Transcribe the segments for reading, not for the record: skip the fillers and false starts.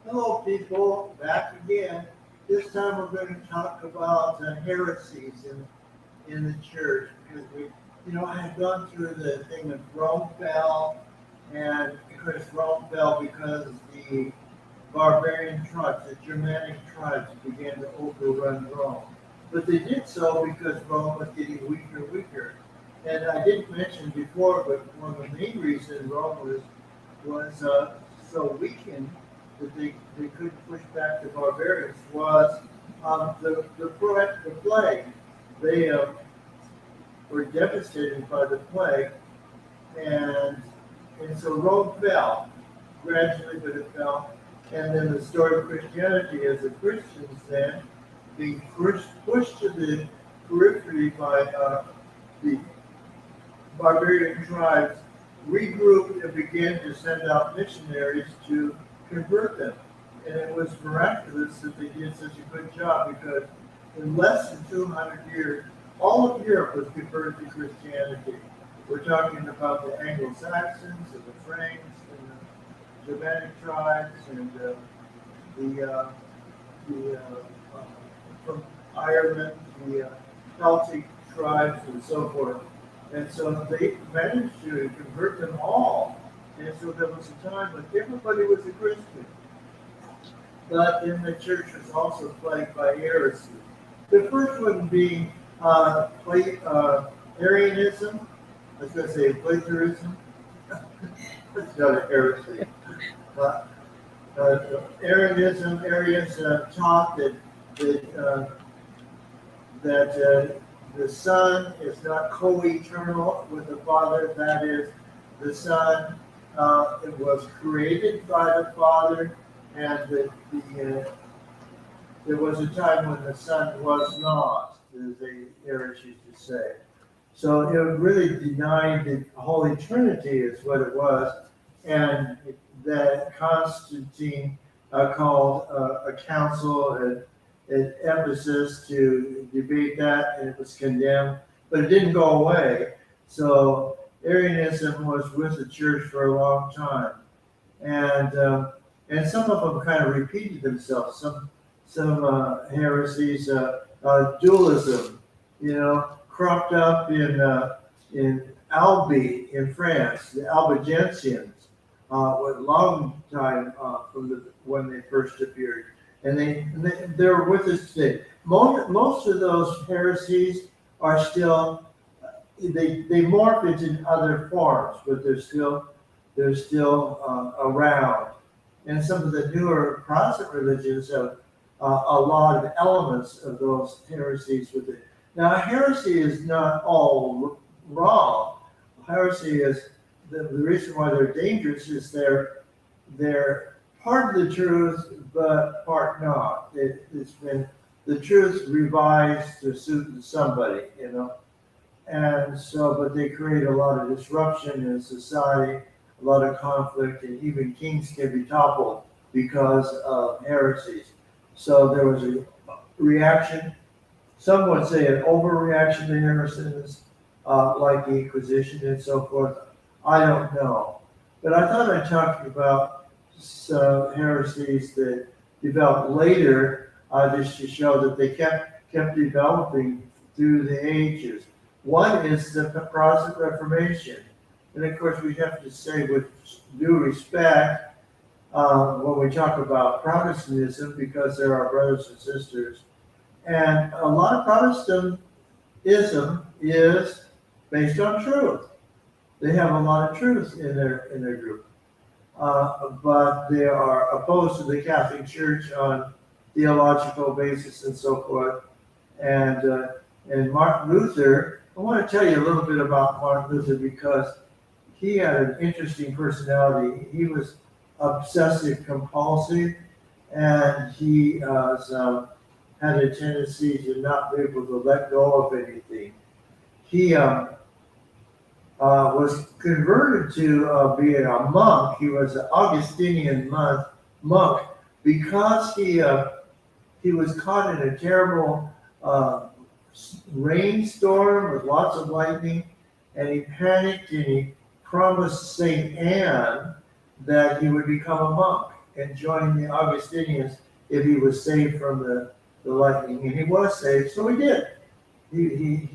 Hello, people. Back again. This time we're going to talk about heresies in the church because I had gone through the thing of Rome fell, and of course Rome fell because the barbarian tribes, the Germanic tribes, began to overrun Rome. But they did so because Rome was getting weaker and weaker. And I didn't mention before, but one of the main reasons Rome was so weakened that they couldn't push back the barbarians was the plague. They were devastated by the plague, and and so Rome fell gradually, but it fell. And then the story of Christianity as the Christians then being pushed to the periphery by the barbarian tribes regrouped and began to send out missionaries to convert them. And it was miraculous that they did such a good job because in less than 200 years, all of Europe was converted to Christianity. We're talking about the Anglo-Saxons and the Franks and the Germanic tribes and the from Ireland, the Celtic tribes and so forth. And so they managed to convert them all. And so there was a time when everybody was a Christian. But then the church was also plagued by heresy. The first one being Arianism. I was going to say plagiarism. That's not a heresy. But Arians taught that the Son is not co-eternal with the Father. That is, the Son it was created by the Father, and that there was a time when the Son was not, as they heresy to say. So it really denied the Holy Trinity is what it was, and that Constantine called a council at Ephesus to debate that, and it was condemned, but it didn't go away. So Arianism was with the church for a long time, and some of them kind of repeated themselves. Some heresies, dualism, cropped up in Albi in France, the Albigensians, a long time from when they first appeared. And they're with us today. Most of those heresies are still they morph into other forms, but they're still around. And some of the newer Protestant religions have a lot of elements of those heresies with it. Now, heresy is not all wrong. Heresy is the reason why they're dangerous is they're part of the truth, but part not. It's been the truth revised to suit somebody, and so, but they create a lot of disruption in society, a lot of conflict, and even kings can be toppled because of heresies. So there was a reaction. Some would say an overreaction to heresies, like the Inquisition and so forth. I don't know, but I thought I'd talk about some heresies that developed later, just to show that they kept developing through the ages. One is the Protestant Reformation, and of course we have to say with due respect when we talk about Protestantism, because they're our brothers and sisters, and a lot of Protestantism is based on truth. They have a lot of truth in their group. But they are opposed to the Catholic Church on theological basis and so forth. And Martin Luther, I want to tell you a little bit about Martin Luther because he had an interesting personality. He was obsessive compulsive, and he had a tendency to not be able to let go of anything. He was converted to being a monk. He was an Augustinian monk because he was caught in a terrible rainstorm with lots of lightning, and he panicked and he promised Saint Anne that he would become a monk. and join the Augustinians if he was saved from the lightning. And he was saved, so he did. He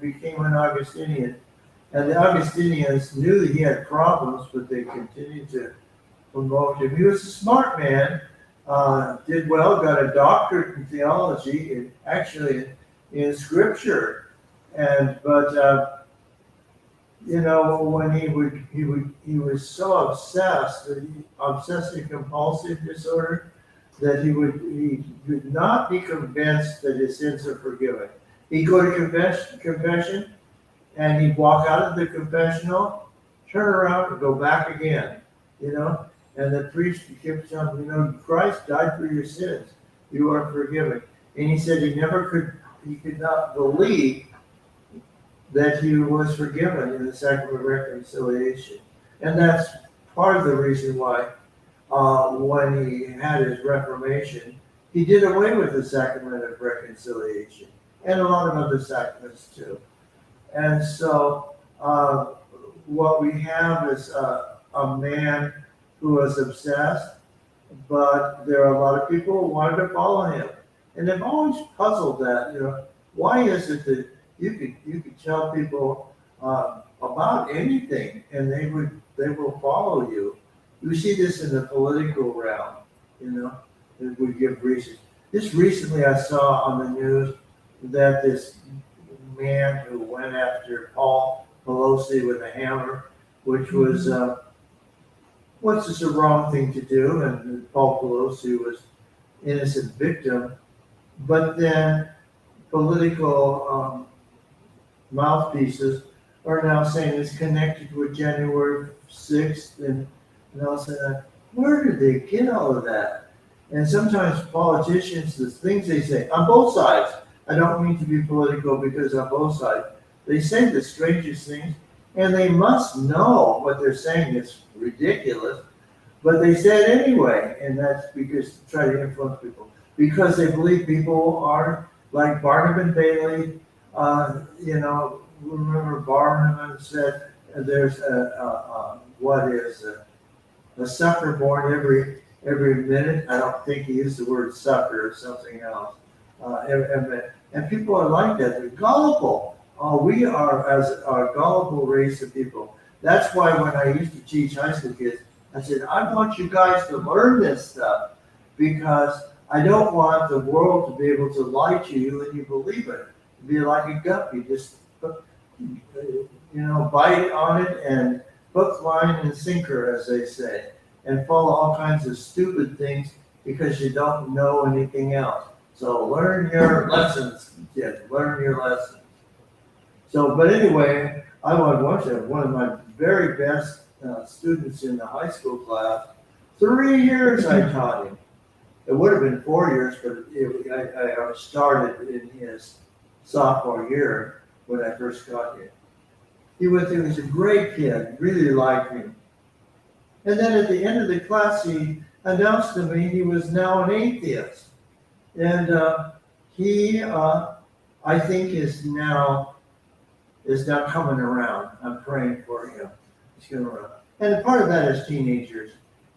became an Augustinian. And the Augustinians knew that he had problems, but they continued to promote him. He was a smart man, did well, got a doctorate in theology, and actually in scripture. But when he was so obsessed, obsessive compulsive disorder, that he could not be convinced that his sins are forgiven. He'd go to confession, and he'd walk out of the confessional, turn around, and go back again. And the priest kept telling him, Christ died for your sins. You are forgiven. And he said he could not believe that he was forgiven in the sacrament of reconciliation. And that's part of the reason why when he had his Reformation, he did away with the sacrament of reconciliation and a lot of other sacraments too. And so what we have is a man who was obsessed, but there are a lot of people who wanted to follow him. And they've always puzzled that, why is it that you could tell people about anything and they will follow you. You see this in the political realm, that would give reasons. Just recently I saw on the news that this man who went after Paul Pelosi with a hammer, which was what's just a wrong thing to do, and Paul Pelosi was innocent victim, but then political mouthpieces are now saying it's connected with January 6th, and I'll say, where did they get all of that? And sometimes politicians, the things they say, on both sides, I don't mean to be political because on both sides, they say the strangest things, and they must know what they're saying is ridiculous, but they say it anyway, and that's because to try to influence people. Because they believe people are like Barnum Bailey, remember Barnum said there's a sucker born every minute. I don't think he used the word sucker or something else. And people are like that. They're gullible. We are as a gullible race of people. That's why when I used to teach high school kids, I said, I want you guys to learn this stuff because I don't want the world to be able to lie to you and you believe it. Be like a guppy, just bite on it and hook, line, and sinker, as they say, and follow all kinds of stupid things because you don't know anything else. So learn your lessons, kids. Learn your lessons. So, but anyway, I was one of my very best students in the high school class. 3 years I taught him. It would have been 4 years, but I started in his sophomore year when I first got here. He was a great kid, really liked me. And then at the end of the class, he announced to me he was now an atheist. And he, I think, is now coming around. I'm praying for him. He's coming around. And part of that is teenagers.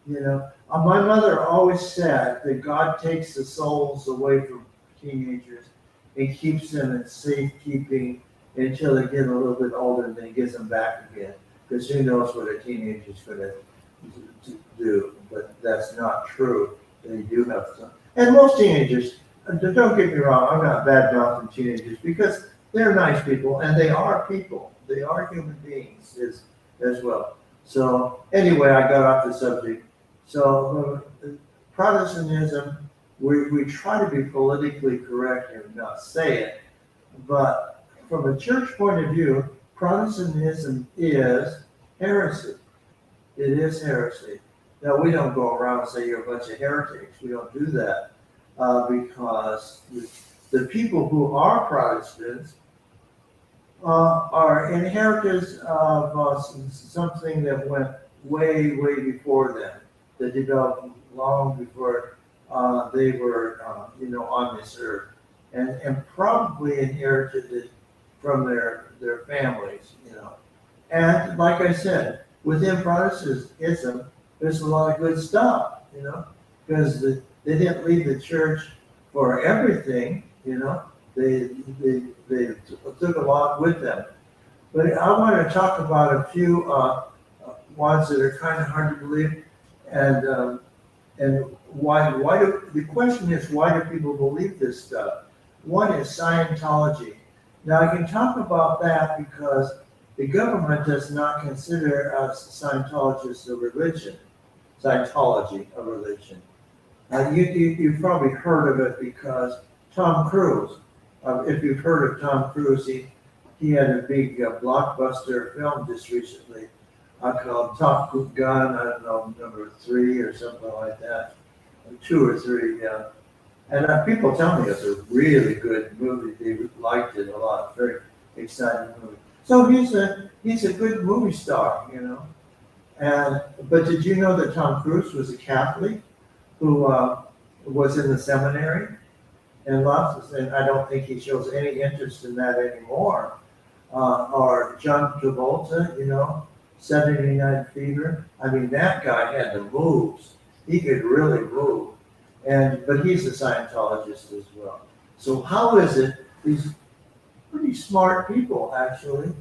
My mother always said that God takes the souls away from teenagers and keeps them in safekeeping until they get a little bit older, and then he gives them back again. Because who knows what a teenager's going to do. But that's not true. They do have some. And most teenagers, don't get me wrong, I'm not bad-mouthing teenagers because they're nice people, and they are people. They are human beings as well. So anyway, I got off the subject. So Protestantism, we try to be politically correct and not say it, but from a church point of view, Protestantism is heresy. It is heresy. Now, we don't go around and say you're a bunch of heretics. We don't do that because the people who are Protestants are inheritors of something that went way, way before them, that developed long before they were, on this earth, and probably inherited it from their families, And like I said, within Protestantism, there's a lot of good stuff, you know, because they didn't leave the church for everything, you know. They took a lot with them. But I want to talk about a few ones that are kind of hard to believe, and why do the question is, why do people believe this stuff? One is Scientology. Now I can talk about that because the government does not consider us Scientologists a religion. Scientology a religion. You've probably heard of it because Tom Cruise. If you've heard of Tom Cruise, he had a big blockbuster film just recently called Top Gun. I don't know, number 3 or something like that, 2 or 3. Yeah. And people tell me it's a really good movie. They liked it a lot. Very exciting movie. So he's a good movie star, you know. But did you know that Tom Cruise was a Catholic who was in the seminary and lost? And I don't think he shows any interest in that anymore. Or John Travolta, you know, Saturday Night Fever. I mean, that guy had the moves. He could really move. But he's a Scientologist as well. So how is it these pretty smart people actually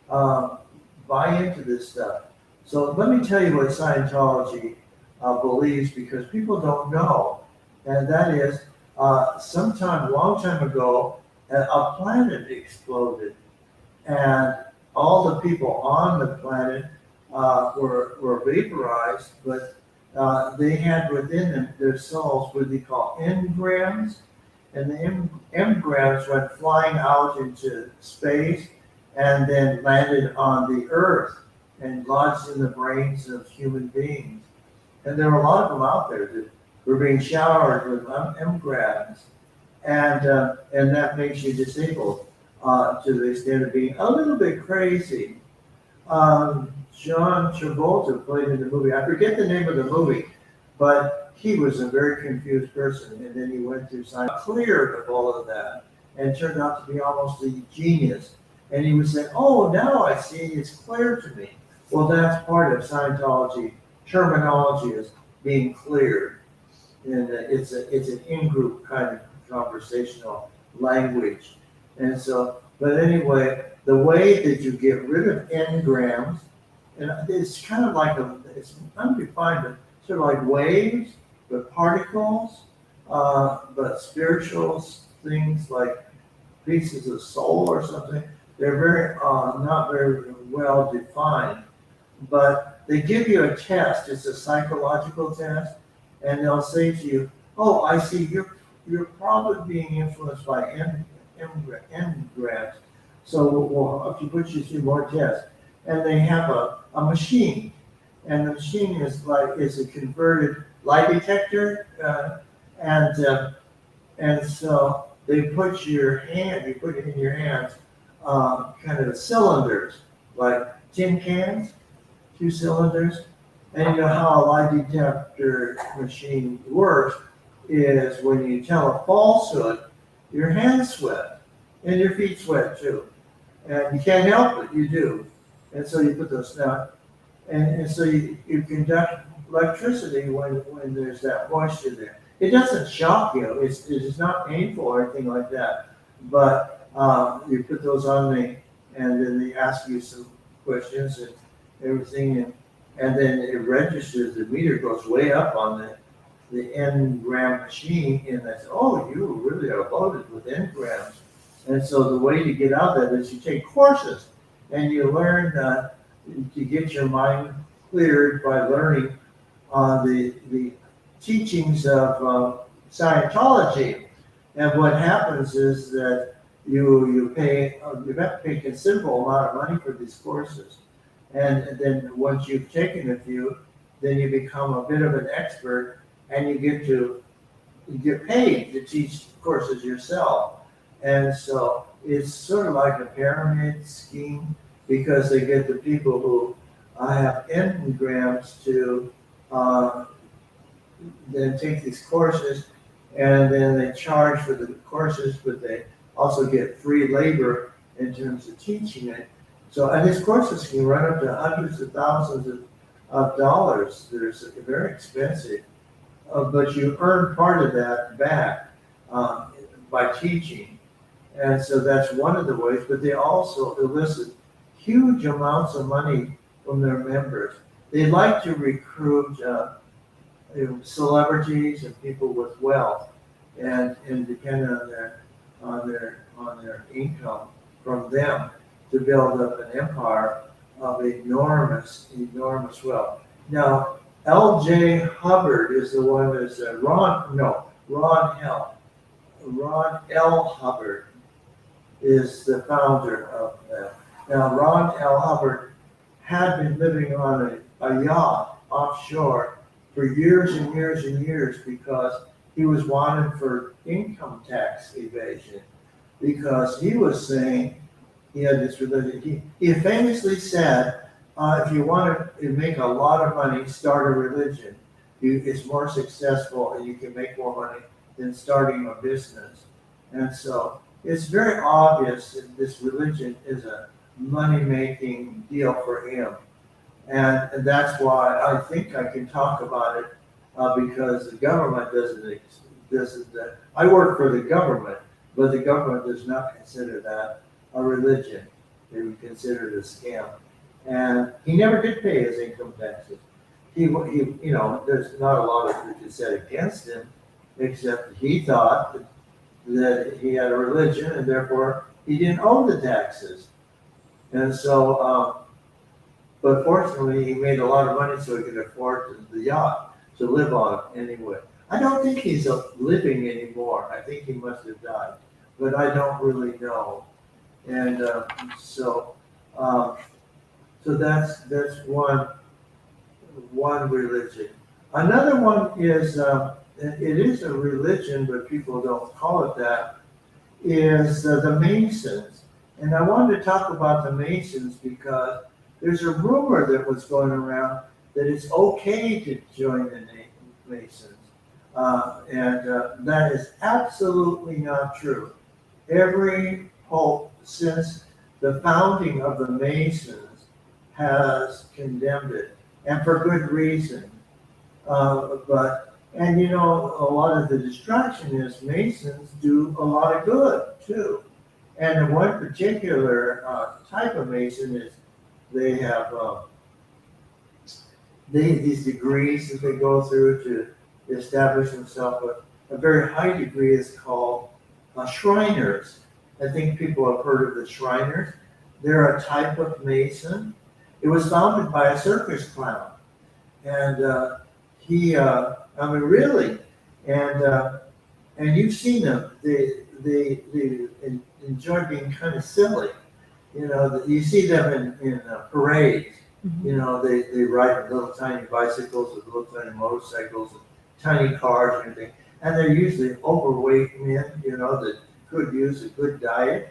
buy into this stuff? So let me tell you what Scientology believes, because people don't know. And that is, a long time ago, a planet exploded. And all the people on the planet were vaporized, but they had within them, their souls, what they call engrams, and the engrams went flying out into space and then landed on the earth and lodged in the brains of human beings. And there were a lot of them out there that were being showered with engrams, and that makes you disabled to the extent of being a little bit crazy. John Travolta played in the movie. I forget the name of the movie, but he was a very confused person, and then he went through science, cleared of all of that, and turned out to be almost a genius. And he would say, "Oh, now I see, it's clear to me." Well, that's part of Scientology terminology, is being cleared, and it's an in-group kind of conversational language. And so, but anyway, the way that you get rid of engrams, and it's kind of like it's undefined, but sort of like waves, but particles, but spiritual things like pieces of soul or something. They're very not very well defined, but they give you a test. It's a psychological test, and they'll say to you, "Oh, I see you're probably being influenced by engrams. So we'll put you through more tests." And they have a machine, and the machine is a converted lie detector, and so they put you put it in your hands, kind of cylinders, like tin cans, 2 cylinders. And you know how a lie detector machine works is when you tell a falsehood, your hands sweat and your feet sweat too, and you can't help it, you do. And so you put those down, and so you conduct electricity when there's that moisture there. It doesn't shock you. It's not painful or anything like that. But you put those on me, and then they ask you some questions and everything, and then it registers. The meter goes way up on the engram machine, and that's, "Oh, you really are loaded with engrams." And so the way to get out of that is you take courses, and you learn to get your mind cleared by learning the teachings of Scientology. And what happens is that you have to pay a considerable amount of money for these courses. And then once you've taken a few, then you become a bit of an expert, and you get paid to teach courses yourself. And so it's sort of like a pyramid scheme, because they get the people who have engrams to then take these courses, and then they charge for the courses, but they also get free labor in terms of teaching it. So, and these courses can run up to hundreds of thousands of dollars. They're very expensive. but you earn part of that back by teaching. And so that's one of the ways, but they also elicit huge amounts of money from their members. They like to recruit celebrities and people with wealth, and depend on their income from them to build up an empire of enormous wealth. Now, L.J. Hubbard is the one that's Ron L. Hubbard is the founder of that. Now, Ron L. Hubbard had been living on a yacht offshore for years and years and years because he was wanted for income tax evasion, because he was saying he had this religion. He famously said, if you want to make a lot of money, start a religion. It's more successful and you can make more money than starting a business. And so it's very obvious that this religion is a money-making deal for him. And that's why I think I can talk about it, because the government doesn't. I work for the government, but the government does not consider that a religion. They would consider it a scam. And he never did pay his income taxes. He there's not a lot of it said against him, except he thought that he had a religion and therefore he didn't owe the taxes. And so, but fortunately, he made a lot of money so he could afford the yacht to live on anyway. I don't think he's living anymore. I think he must have died, but I don't really know. And so that's one religion. Another one is it is a religion, but people don't call it that. Is the Masons, and I wanted to talk about the Masons because there's a rumor that was going around that it's okay to join the Masons. And that is absolutely not true. Every pope since the founding of the Masons has condemned it, and for good reason. And a lot of the distraction is Masons do a lot of good too. And one particular type of Mason is they have these degrees that they go through to establish themselves. A very high degree is called Shriners. I think people have heard of the Shriners. They're a type of Mason. It was founded by a circus clown, and really, and you've seen them. They enjoy being kind of silly. You see them in parades. They ride little tiny bicycles with little tiny motorcycles and tiny cars and everything. And they're usually overweight men, that could use a good diet,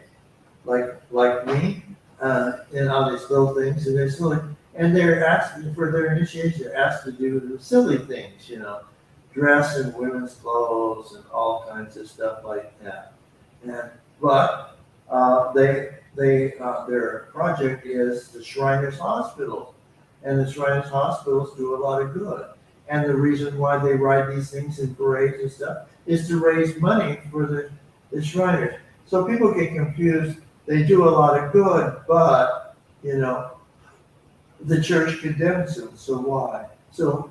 like me, and all these little things. And they're silly. And they're asking for their initiation. They're asked to do the silly things, dress in women's clothes and all kinds of stuff like that. But their project is the Shriners Hospitals, and the Shriners Hospitals do a lot of good. And the reason why they ride these things in parades and stuff is to raise money for the Shriners. So people get confused. They do a lot of good, but the church condemns them. So why? So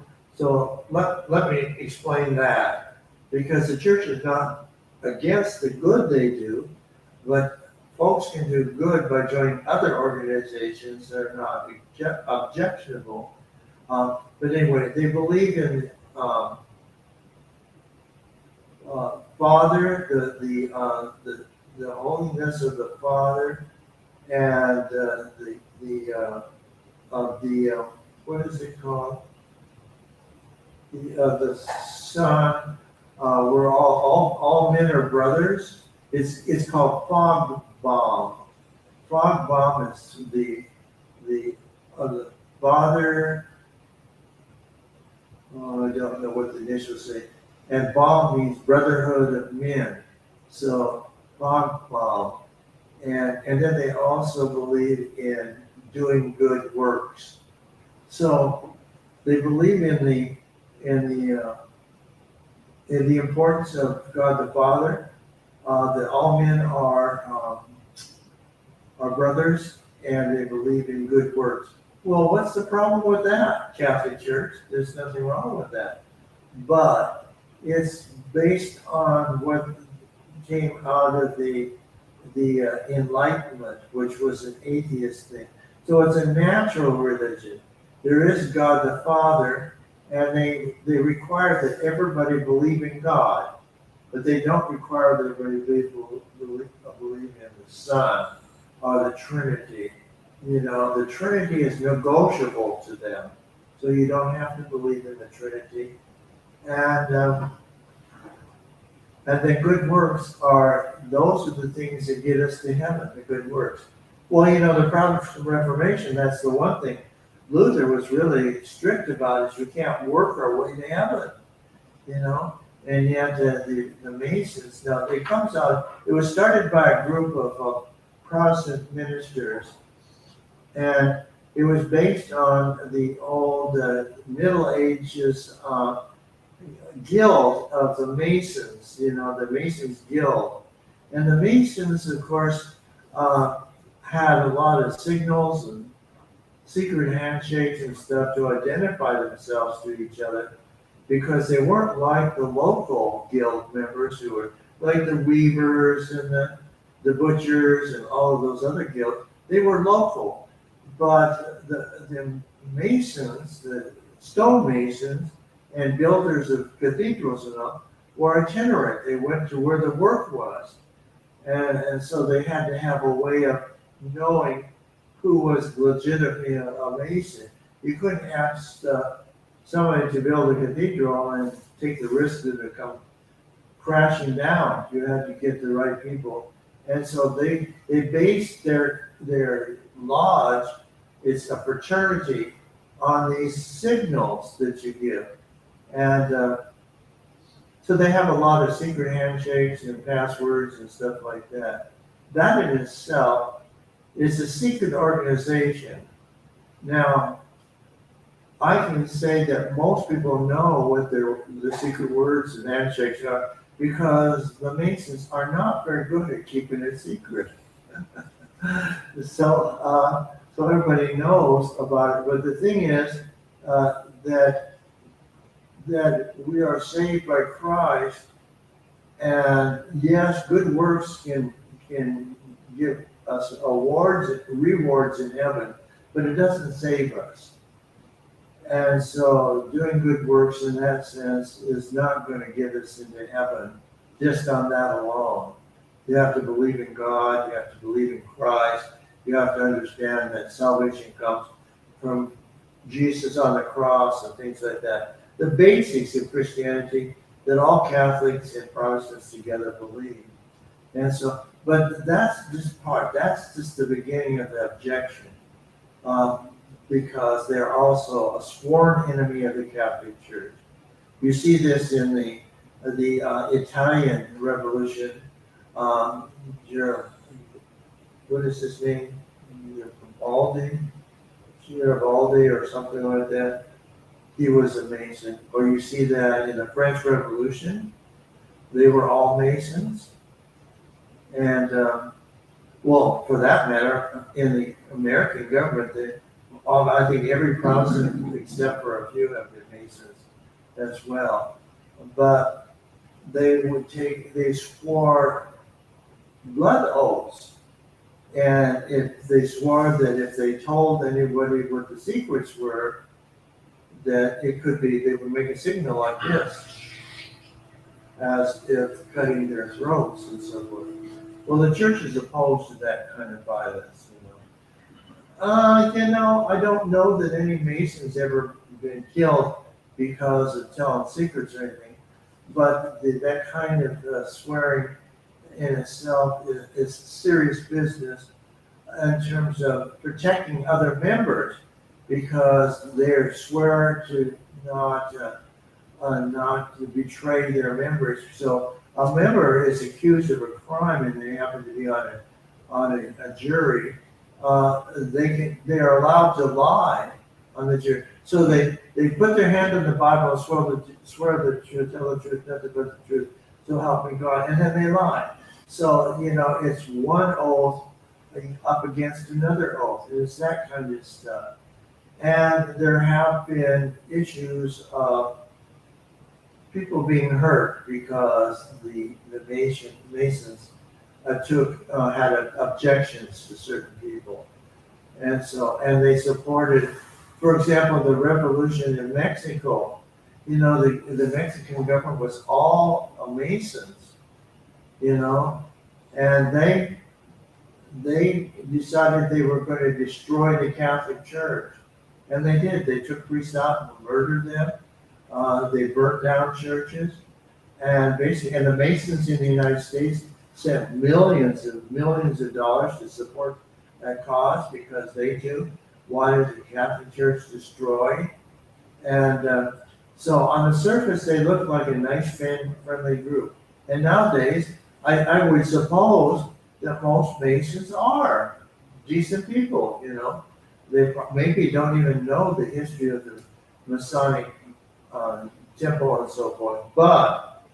let me explain that, because the church is not against the good they do, but folks can do good by joining other organizations that are not objectionable. But anyway, they believe in Father, the holiness of the Father, and what is it called? The Son. We're all men are brothers. It's called fog bomb. Fog bomb is the Father. I don't know what the initials say. And bomb means brotherhood of men. So fog bomb. And then they also believe in doing good works. So they believe in the the importance of God the Father, that all men are brothers and they believe in good works. Well, what's the problem with that, Catholic Church? There's nothing wrong with that. But it's based on what came out of the Enlightenment, which was an atheist thing. So it's a natural religion. There is God the Father, and they require that everybody believe in God, but they don't require that everybody believe in the Son or the Trinity. The Trinity is negotiable to them, so you don't have to believe in the Trinity. And then good works those are the things that get us to heaven, the good works. Well, the Protestant Reformation, that's the one thing Luther was really strict about, is you can't work our way to heaven, And yet the Masons, now it was started by a group of Protestant ministers, and it was based on the old Middle Ages guild of the Masons, the Masons Guild. And the Masons, of course, had a lot of signals and secret handshakes and stuff to identify themselves to each other, because they weren't like the local guild members who were like the weavers and the butchers and all of those other guilds. They were local. But the Masons, the stonemasons, and builders of cathedrals and all, were itinerant. They went to where the work was. And so they had to have a way of knowing who was legitimately a Mason. You couldn't ask somebody to build a cathedral and take the risk that it come crashing down. You had to get the right people. And so they based their lodge, it's a fraternity, on these signals that you give. And so they have a lot of secret handshakes and passwords and stuff like that. That in itself is a secret organization. Now, I can say that most people know what the secret words and handshakes are, because the Masons are not very good at keeping it secret. So everybody knows about it. But the thing is that we are saved by Christ, and yes, good works can give us rewards in heaven, but it doesn't save us. And so doing good works in that sense is not going to get us into heaven just on that alone. You have to believe in God, you have to believe in Christ, you have to understand that salvation comes from Jesus on the cross and things like that. The basics of Christianity that all Catholics and Protestants together believe. And so, but that's just the beginning of the objection, because they're also a sworn enemy of the Catholic Church. You see this in the Italian Revolution. What is his name? Garibaldi or something like that. He was a Mason. Or you see that in the French Revolution, they were all Masons. And, well, for that matter, in the American government, I think every Protestant, except for a few, have been Masons as well. But they swore blood oaths. And if they swore that if they told anybody what the secrets were, that it could be, they would make a signal like this, as if cutting their throats and so forth. Well, the church is opposed to that kind of violence, I don't know that any Mason's ever been killed because of telling secrets or anything, but that kind of swearing in itself is serious business in terms of protecting other members, because they're swear to not to betray their members. So a member is accused of a crime and they happen to be on a jury. They are allowed to lie on the Jew. So they put their hand on the Bible and swear the truth, tell the truth, nothing but the truth, so help me God, and then they lie. So, it's one oath up against another oath. It's that kind of stuff. And there have been issues of people being hurt because the Masons had objections to certain people. And they supported, for example, the revolution in Mexico. The Mexican government was all Masons, and they decided they were going to destroy the Catholic Church. And they did. They took priests out and murdered them. They burnt down churches. And the Masons in the United States sent millions of dollars to support that cause because they too wanted the Catholic Church destroyed. And so on the surface, they look like a nice, friendly group. And nowadays, I would suppose that most Masons are decent people, They maybe don't even know the history of the Masonic temple and so forth, but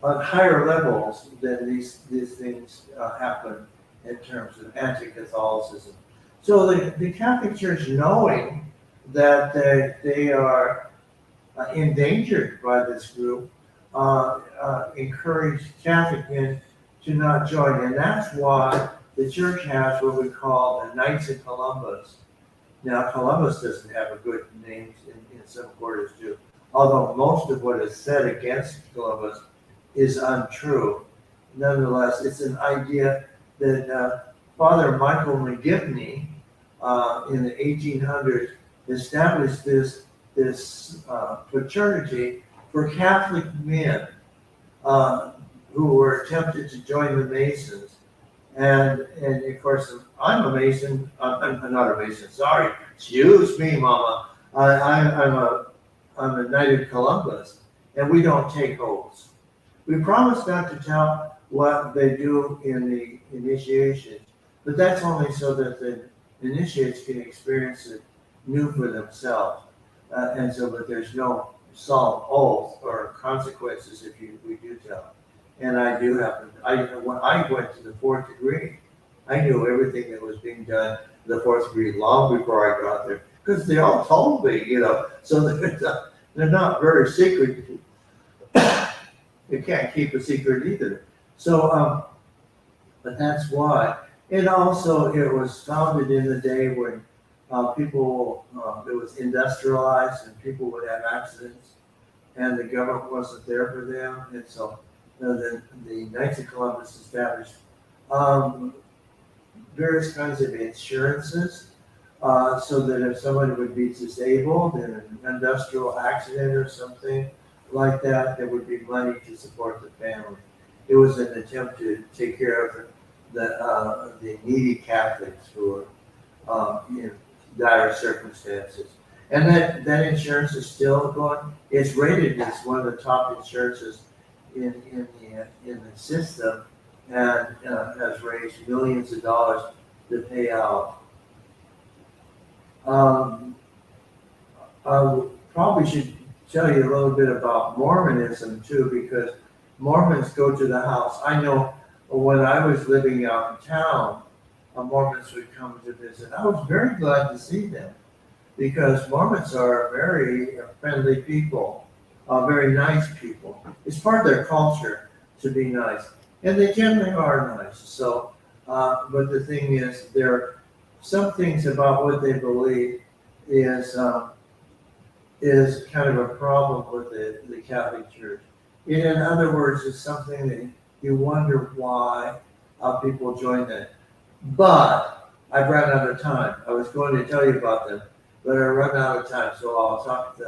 on higher levels than these things happen in terms of anti-Catholicism. So the Catholic Church, knowing that they are endangered by this group, encouraged Catholic men to not join, and that's why the church has what we call the Knights of Columbus. Now, Columbus doesn't have a good name in some quarters too, although most of what is said against Columbus is untrue. Nonetheless, it's an idea that Father Michael McGivney in the 1800s established this fraternity for Catholic men who were tempted to join the Masons. And of course, I'm a Mason. I'm not a Mason. Sorry, excuse me, Mama. I'm a Knight of Columbus, and we don't take oaths. We promise not to tell what they do in the initiations, but that's only so that the initiates can experience it new for themselves, and so that there's no solemn oath or consequences if we do tell. And I do happen. When I went to the fourth degree, I knew everything that was being done in the fourth degree long before I got there, because they all told me, So they're not very secret. You can't keep a secret either. So, but that's why. And also, it was founded in the day when it was industrialized and people would have accidents, and the government wasn't there for them, and so. The Knights of Columbus established various kinds of insurances so that if somebody would be disabled in an industrial accident or something like that, there would be money to support the family. It was an attempt to take care of the needy Catholics who were in dire circumstances. And that insurance is still going. It's rated as one of the top insurances in the system, and has raised millions of dollars to pay out. I probably should tell you a little bit about Mormonism too, because Mormons go to the house. I know when I was living out in town, Mormons would come to visit. I was very glad to see them because Mormons are very friendly people. Very nice people. It's part of their culture to be nice, and they generally are nice. So, but the thing is, there are some things about what they believe is kind of a problem with the Catholic Church. In other words, it's something that you wonder why people join that. But I've run out of time. I was going to tell you about them, but I run out of time, so I'll talk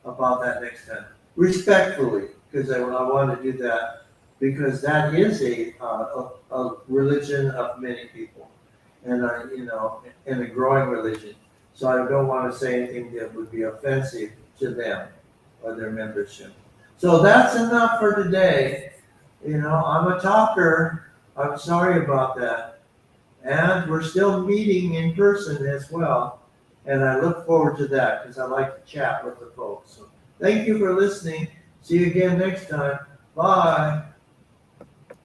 about that next time. Respectfully, because I want to do that, because that is a religion of many people, and and a growing religion. So I don't want to say anything that would be offensive to them or their membership. So that's enough for today. I'm a talker. I'm sorry about that, and we're still meeting in person as well. And I look forward to that because I like to chat with the folks. So thank you for listening. See you again next time. Bye.